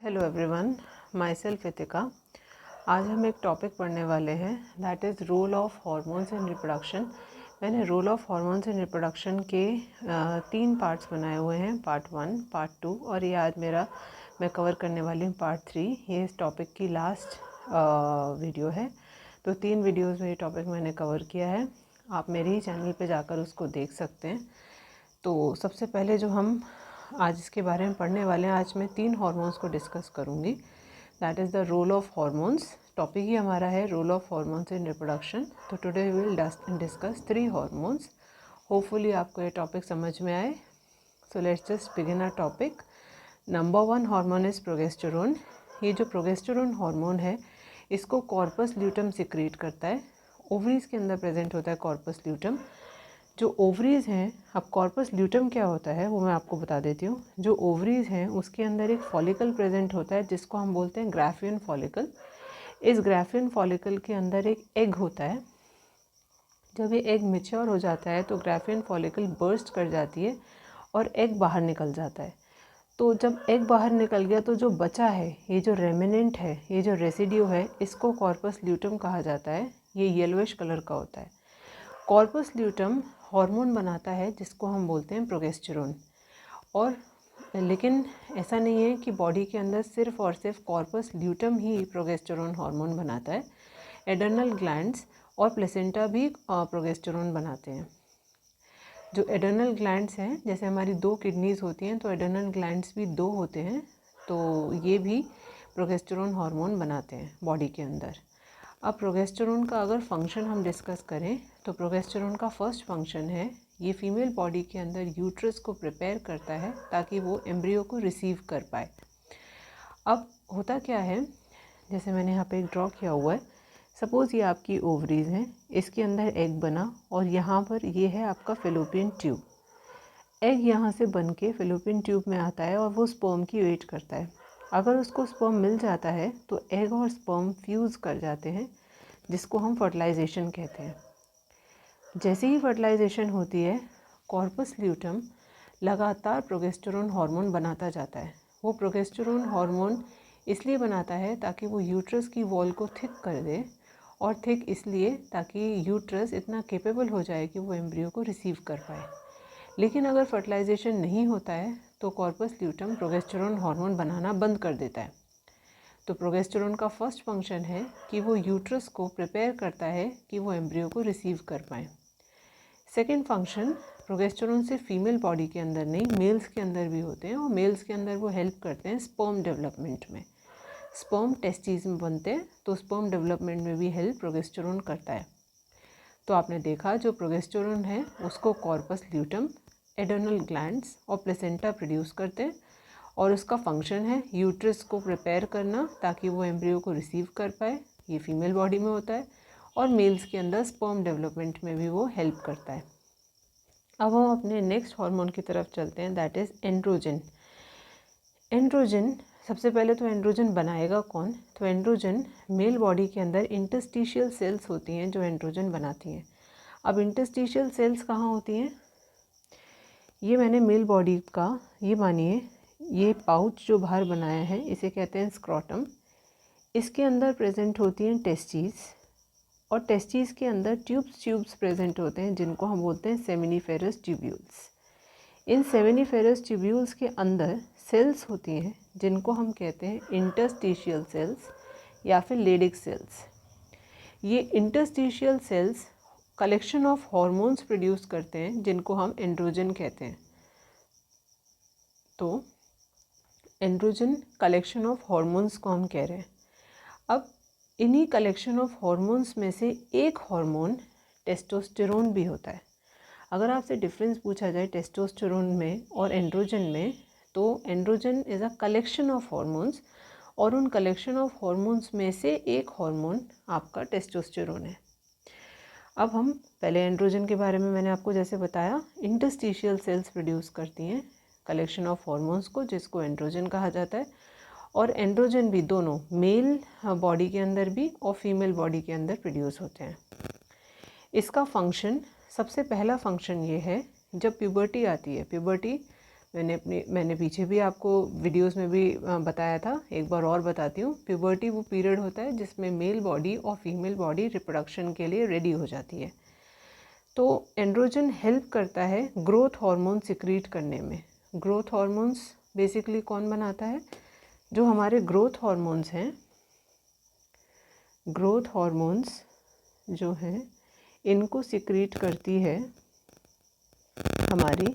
Hello everyone, myself Itika. आज हम एक टॉपिक पढ़ने वाले हैं, that is role of hormones in reproduction. मैंने role of hormones in reproduction के 3 पार्ट्स बनाए हुए हैं, पार्ट 1, पार्ट 2 और ये आज मैं कवर करने वाली हूँ पार्ट 3। ये इस टॉपिक की लास्ट वीडियो है। तो 3 वीडियोज़ में ये टॉपिक मैंने कवर किया है, आप मेरे ही चैनल पे जाकर उसको देख सकते हैं। तो सबसे पहले जो हम आज इसके बारे में पढ़ने वाले हैं, आज मैं 3 हार्मोन्स को डिस्कस करूँगी। That is the role of hormones. Topic ही हमारा है role of hormones in reproduction. तो today we will discuss 3 hormones. Hopefully आपको ये टॉपिक समझ में आए। So let's just begin our topic. Number 1 hormone is progesterone. ये जो प्रोगेस्टेरोन हार्मोन है, इसको कॉर्पस ल्यूटम सिक्रीट करता है। ओवरीज के अंदर प्रेजेंट होता है कॉर्पस ल्यूटम। जो ओवरीज़ हैं, अब कॉर्पस ल्यूटम क्या होता है वो मैं आपको बता देती हूँ। जो ओवरीज़ हैं उसके अंदर एक फॉलिकल प्रेजेंट होता है जिसको हम बोलते हैं ग्राफियन फॉलिकल। इस ग्राफियन फॉलिकल के अंदर एक एग होता है। जब ये एग मैच्योर हो जाता है तो ग्राफियन फॉलिकल बर्स्ट कर जाती है और एग बाहर निकल जाता है। तो जब एग बाहर निकल गया तो जो बचा है, ये जो रेमिनेंट है, ये जो रेसिड्यू है, इसको कॉर्पस ल्यूटम कहा जाता है। ये येलोइश कलर का होता है। कॉर्पस ल्यूटम हार्मोन बनाता है जिसको हम बोलते हैं प्रोगेस्टेरोन। और लेकिन ऐसा नहीं है कि बॉडी के अंदर सिर्फ और सिर्फ कॉर्पस ल्यूटम ही प्रोगेस्टेरोन हार्मोन बनाता है। एडर्नल ग्लैंड्स और प्लेसेंटा भी प्रोगेस्टेरोन बनाते हैं। जो एडर्नल ग्लैंड्स हैं, जैसे हमारी 2 किडनीज होती हैं, तो एडर्नल ग्लैंड्स भी 2 होते हैं, तो ये भी प्रोगेस्टेरोन हार्मोन बनाते हैं बॉडी के अंदर। अब प्रोगेस्टेरोन का अगर फंक्शन हम डिस्कस करें तो प्रोगेस्टेरोन का फर्स्ट फंक्शन है, ये फीमेल बॉडी के अंदर यूट्रस को प्रिपेयर करता है ताकि वो एम्ब्रियो को रिसीव कर पाए। अब होता क्या है, जैसे मैंने यहाँ पे ड्रॉ किया हुआ है, सपोज़ ये आपकी ओवरीज हैं, इसके अंदर एग बना और यहाँ पर ये है आपका फेलोपियन ट्यूब। एग यहाँ से बन के फेलोपियन ट्यूब में आता है और वो स्पर्म की वेट करता है। अगर उसको स्पर्म मिल जाता है तो एग और स्पर्म फ्यूज़ कर जाते हैं, जिसको हम फर्टिलाइजेशन कहते हैं। जैसे ही फर्टिलाइजेशन होती है, कॉर्पस ल्यूटम लगातार प्रोगेस्टेरोन हार्मोन बनाता जाता है। वो प्रोगेस्टेरोन हार्मोन इसलिए बनाता है ताकि वो यूट्रस की वॉल को थिक कर दे, और थिक इसलिए ताकि यूट्रस इतना केपेबल हो जाए कि वो एम्ब्रियो को रिसीव कर पाए। लेकिन अगर फर्टिलाइजेशन नहीं होता है तो कॉर्पस ल्यूटम प्रोगेस्टेरोन हार्मोन बनाना बंद कर देता है। तो प्रोगेस्टेरोन का फर्स्ट फंक्शन है कि वो यूट्रस को प्रिपेयर करता है कि वो एम्ब्रियो को रिसीव कर पाए। सेकेंड फंक्शन, प्रोगेस्टेरोन सिर्फ फीमेल बॉडी के अंदर नहीं, मेल्स के अंदर भी होते हैं, और मेल्स के अंदर वो हेल्प करते हैं स्पर्म डेवलपमेंट में। स्पर्म टेस्टिस में बनते हैं, तो स्पर्म डेवलपमेंट में भी हेल्प प्रोगेस्टेरोन करता है। तो आपने देखा, जो प्रोगेस्टेरोन है उसको कॉर्पस ल्यूटम, एडर्नल ग्लैंड्स और प्लेसेंटा प्रोड्यूस करते हैं, और उसका फंक्शन है यूट्रस को प्रिपेयर करना ताकि वो एम्ब्रियो को रिसीव कर पाए। ये फीमेल बॉडी में होता है, और मेल्स के अंदर स्पर्म डेवलपमेंट में भी वो हेल्प करता है। अब हम अपने नेक्स्ट हार्मोन की तरफ चलते हैं, दैट इज़ एंड्रोजन। एंड्रोजन, सबसे पहले तो एंड्रोजन बनाएगा कौन? तो एंड्रोजन, मेल बॉडी के अंदर इंटरस्टिशियल सेल्स होती हैं जो एंड्रोजन बनाती हैं। अब इंटरस्टिशियल सेल्स कहाँ होती हैं? ये मैंने मेल बॉडी का, ये मानिए ये पाउच जो बाहर बनाया है इसे कहते हैं स्क्रोटम। इसके अंदर प्रेजेंट होती हैं टेस्टीज, और टेस्टीज के अंदर ट्यूब्स प्रेजेंट होते हैं जिनको हम बोलते हैं सेमिनिफेरस ट्यूब्यूल्स। इन सेमिनिफेरस ट्यूब्यूल्स के अंदर सेल्स होती हैं जिनको हम कहते हैं इंटरस्टिशियल सेल्स या फिर लेडिक सेल्स। ये interstitial cells collection of hormones produce करते हैं जिनको हम एंड्रोजन कहते हैं। तो एंड्रोजन कलेक्शन ऑफ हार्मोन्स को हम कह रहे हैं। अब इन्हीं कलेक्शन ऑफ हार्मोन्स में से एक हार्मोन टेस्टोस्टेरोन भी होता है। अगर आपसे डिफरेंस पूछा जाए टेस्टोस्टेरोन में और एंड्रोजन में, तो androgen is a collection of hormones, और उन कलेक्शन ऑफ हार्मोन्स में से एक हार्मोन आपका टेस्टोस्टेरोन है। अब हम पहले एंड्रोजन के बारे में मैंने आपको जैसे बताया, इंटरस्टिशियल सेल्स प्रोड्यूस करती हैं कलेक्शन ऑफ हार्मोन्स को, जिसको एंड्रोजन कहा जाता है। और एंड्रोजन भी दोनों मेल बॉडी के अंदर भी और फीमेल बॉडी के अंदर प्रोड्यूस होते हैं। इसका फंक्शन, सबसे पहला फंक्शन ये है, जब प्यूबर्टी आती है, प्यूबर्टी मैंने पीछे भी आपको वीडियोस में भी बताया था, एक बार और बताती हूँ। प्यूबर्टी वो पीरियड होता है जिसमें मेल बॉडी और फीमेल बॉडी रिप्रोडक्शन के लिए रेडी हो जाती है। तो एंड्रोजन हेल्प करता है ग्रोथ हार्मोन सिक्रीट करने में। ग्रोथ हार्मोन्स बेसिकली कौन बनाता है? जो हमारे ग्रोथ हार्मोन्स हैं, ग्रोथ हार्मोन्स जो हैं इनको सिक्रीट करती है हमारी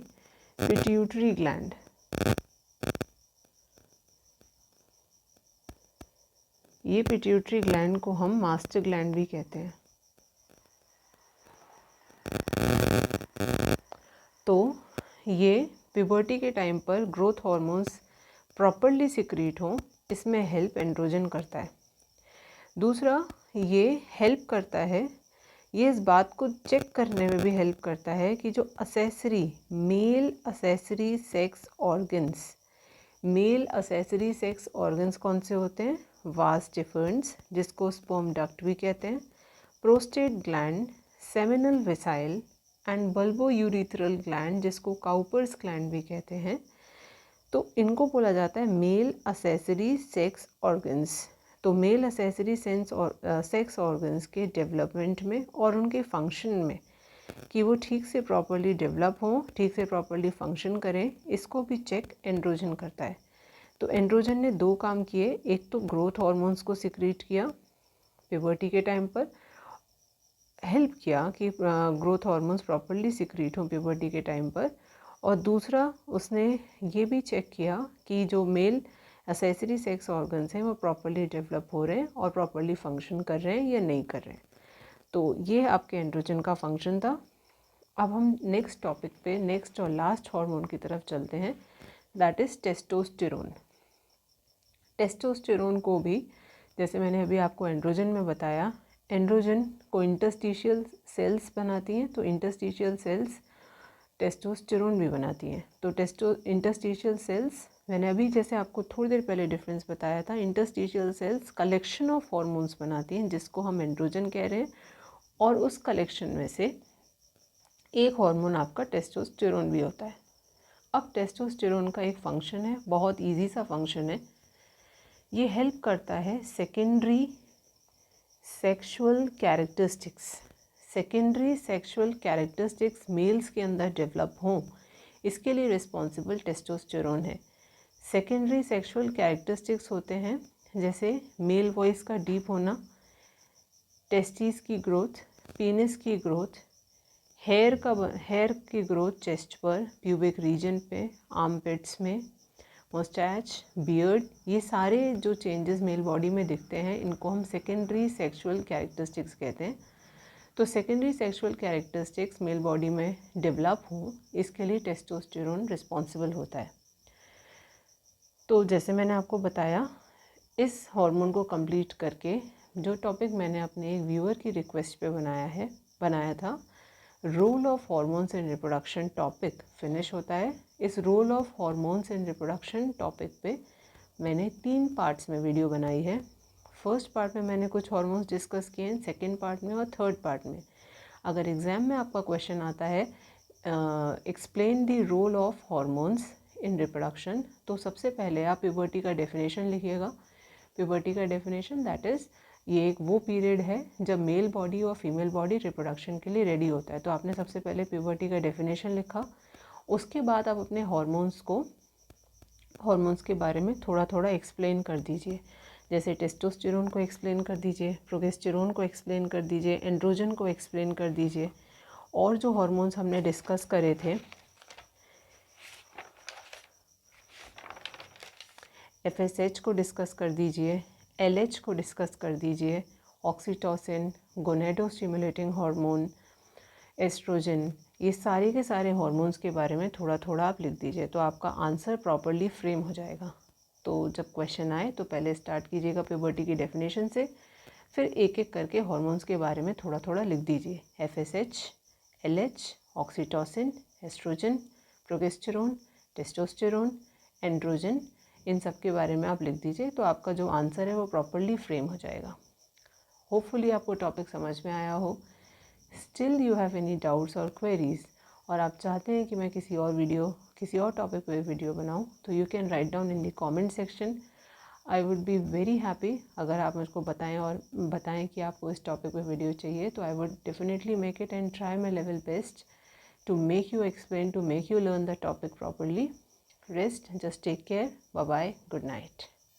पिट्यूटरी ग्लैंड। ये पिट्यूटरी ग्लैंड को हम मास्टर ग्लैंड भी कहते हैं। तो ये प्यूबर्टी के टाइम पर ग्रोथ हार्मोन्स प्रॉपरली सिक्रीट हों, इसमें हेल्प एंड्रोजन करता है। दूसरा, ये हेल्प करता है, ये इस बात को चेक करने में भी हेल्प करता है कि जो मेल असेसरी सेक्स ऑर्गन्स कौन से होते हैं? वास डिफरेंस, जिसको स्पर्म डक्ट भी कहते हैं, prostate gland, seminal vesicle and bulbourethral gland, जिसको काउपर्स ग्लैंड भी कहते हैं। तो इनको बोला जाता है मेल असेसरी सेक्स ऑर्गन्स। तो मेल असेसरी सेक्स ऑर्गन्स के डेवलपमेंट में और उनके फंक्शन में, कि वो ठीक से प्रॉपरली डेवलप हों, ठीक से प्रॉपरली फंक्शन करें, इसको भी चेक एंड्रोजन करता है। तो एंड्रोजन ने दो काम किए, एक तो ग्रोथ हार्मोन्स को सिक्रीट किया प्यूबर्टी के टाइम पर, हेल्प किया कि ग्रोथ हार्मोन्स प्रॉपरली सिक्रीट हों प्यूबर्टी के टाइम पर, और दूसरा उसने ये भी चेक किया कि जो मेल असेसरी सेक्स ऑर्गन्स हैं वो प्रॉपरली डेवलप हो रहे हैं और प्रॉपरली फंक्शन कर रहे हैं या नहीं कर रहे हैं। तो ये आपके एंड्रोजन का फंक्शन था। अब हम नेक्स्ट टॉपिक पे, नेक्स्ट और लास्ट हार्मोन की तरफ चलते हैं, दैट इज़ टेस्टोस्टेरोन। टेस्टोस्टेरोन को भी, जैसे मैंने अभी आपको एंड्रोजन में बताया, एंड्रोजन को इंटरस्टिशियल सेल्स बनाती हैं, तो इंटरस्टिशियल सेल्स टेस्टोस्टेरोन भी बनाती हैं। तो इंटरस्टिशियल सेल्स, मैंने अभी जैसे आपको थोड़ी देर पहले डिफरेंस बताया था, interstitial cells collection of hormones बनाती हैं जिसको हम एंड्रोजन कह रहे हैं, और उस कलेक्शन में से एक हार्मोन आपका टेस्टोस्टेरोन भी होता है। अब टेस्टोस्टेरोन का एक फंक्शन है, बहुत ईजी सा फंक्शन है, ये हेल्प करता है सेकेंडरी सेक्सुअल कैरेक्टरिस्टिक्स मेल्स के अंदर डेवलप हों, इसके लिए रिस्पॉन्सिबल टेस्टोस्टेरोन है। सेकेंडरी सेक्सुअल कैरेक्टरिस्टिक्स होते हैं जैसे मेल वॉइस का डीप होना, टेस्टिस की ग्रोथ, पीनिस की ग्रोथ, हेयर की ग्रोथ चेस्ट पर, प्यूबिक रीजन पे, आर्मपिट्स में, मुस्टैच, बियर्ड, ये सारे जो चेंजेस मेल बॉडी में दिखते हैं इनको हम सेकेंडरी सेक्सुअल कैरेक्टरिस्टिक्स कहते हैं। तो secondary sexual characteristics male body में डेवलप हो, इसके लिए टेस्टोस्टेरोन रिस्पॉन्सिबल होता है। तो जैसे मैंने आपको बताया, इस हार्मोन को कंप्लीट करके जो टॉपिक मैंने अपने एक व्यूअर की रिक्वेस्ट पे बनाया था, role of hormones in reproduction topic finish होता है। इस role of hormones in reproduction topic पे मैंने 3 पार्ट्स में वीडियो बनाई है। फर्स्ट पार्ट में मैंने कुछ हार्मोन्स डिस्कस किए हैं, सेकेंड पार्ट में और थर्ड पार्ट में। अगर एग्ज़ाम में आपका क्वेश्चन आता है explain the role of hormones in reproduction, तो सबसे पहले आप प्यूबर्टी का डेफिनेशन लिखिएगा। प्यूबर्टी का डेफिनेशन, दैट इज़ ये एक वो पीरियड है जब मेल बॉडी और फीमेल बॉडी रिप्रोडक्शन के लिए रेडी होता है। तो आपने सबसे पहले प्यूबर्टी का डेफिनेशन लिखा, उसके बाद आप अपने हार्मोन्स के बारे में थोड़ा थोड़ा एक्सप्लेन कर दीजिए। जैसे टेस्टोस्टेरोन को एक्सप्लेन कर दीजिए, प्रोगेस्टेरोन को एक्सप्लेन कर दीजिए, एंड्रोजन को एक्सप्लेन कर दीजिए, और जो हार्मोन्स हमने डिस्कस करे थे, FSH को डिस्कस कर दीजिए, LH को डिस्कस कर दीजिए, ऑक्सीटोसिन, गोनेडोस्टिमुलेटिंग हार्मोन, एस्ट्रोजन, ये सारे के सारे हार्मोन्स के बारे में थोड़ा थोड़ा आप लिख दीजिए, तो आपका आंसर प्रॉपरली फ्रेम हो जाएगा। तो जब क्वेश्चन आए तो पहले स्टार्ट कीजिएगा प्यूबर्टी की डेफिनेशन से, फिर एक एक करके हार्मोन्स के बारे में थोड़ा थोड़ा लिख दीजिए। FSH, LH, oxytocin, estrogen, progesterone, testosterone, androgen, इन सब के बारे में आप लिख दीजिए, तो आपका जो आंसर है वो प्रॉपरली फ्रेम हो जाएगा। होपफुली आपको टॉपिक समझ में आया हो। Still you have any doubts और क्वेरीज, और आप चाहते हैं कि मैं किसी और वीडियो किसी और टॉपिक पे वीडियो बनाऊँ तो you can write down in the comment section. I would be very happy अगर आप मुझको बताएं और बताएं कि आपको इस टॉपिक पे वीडियो चाहिए, तो I would definitely make it and try my level best to make you explain, to make you learn the topic properly. Rest, just take care. Bye bye. Good night.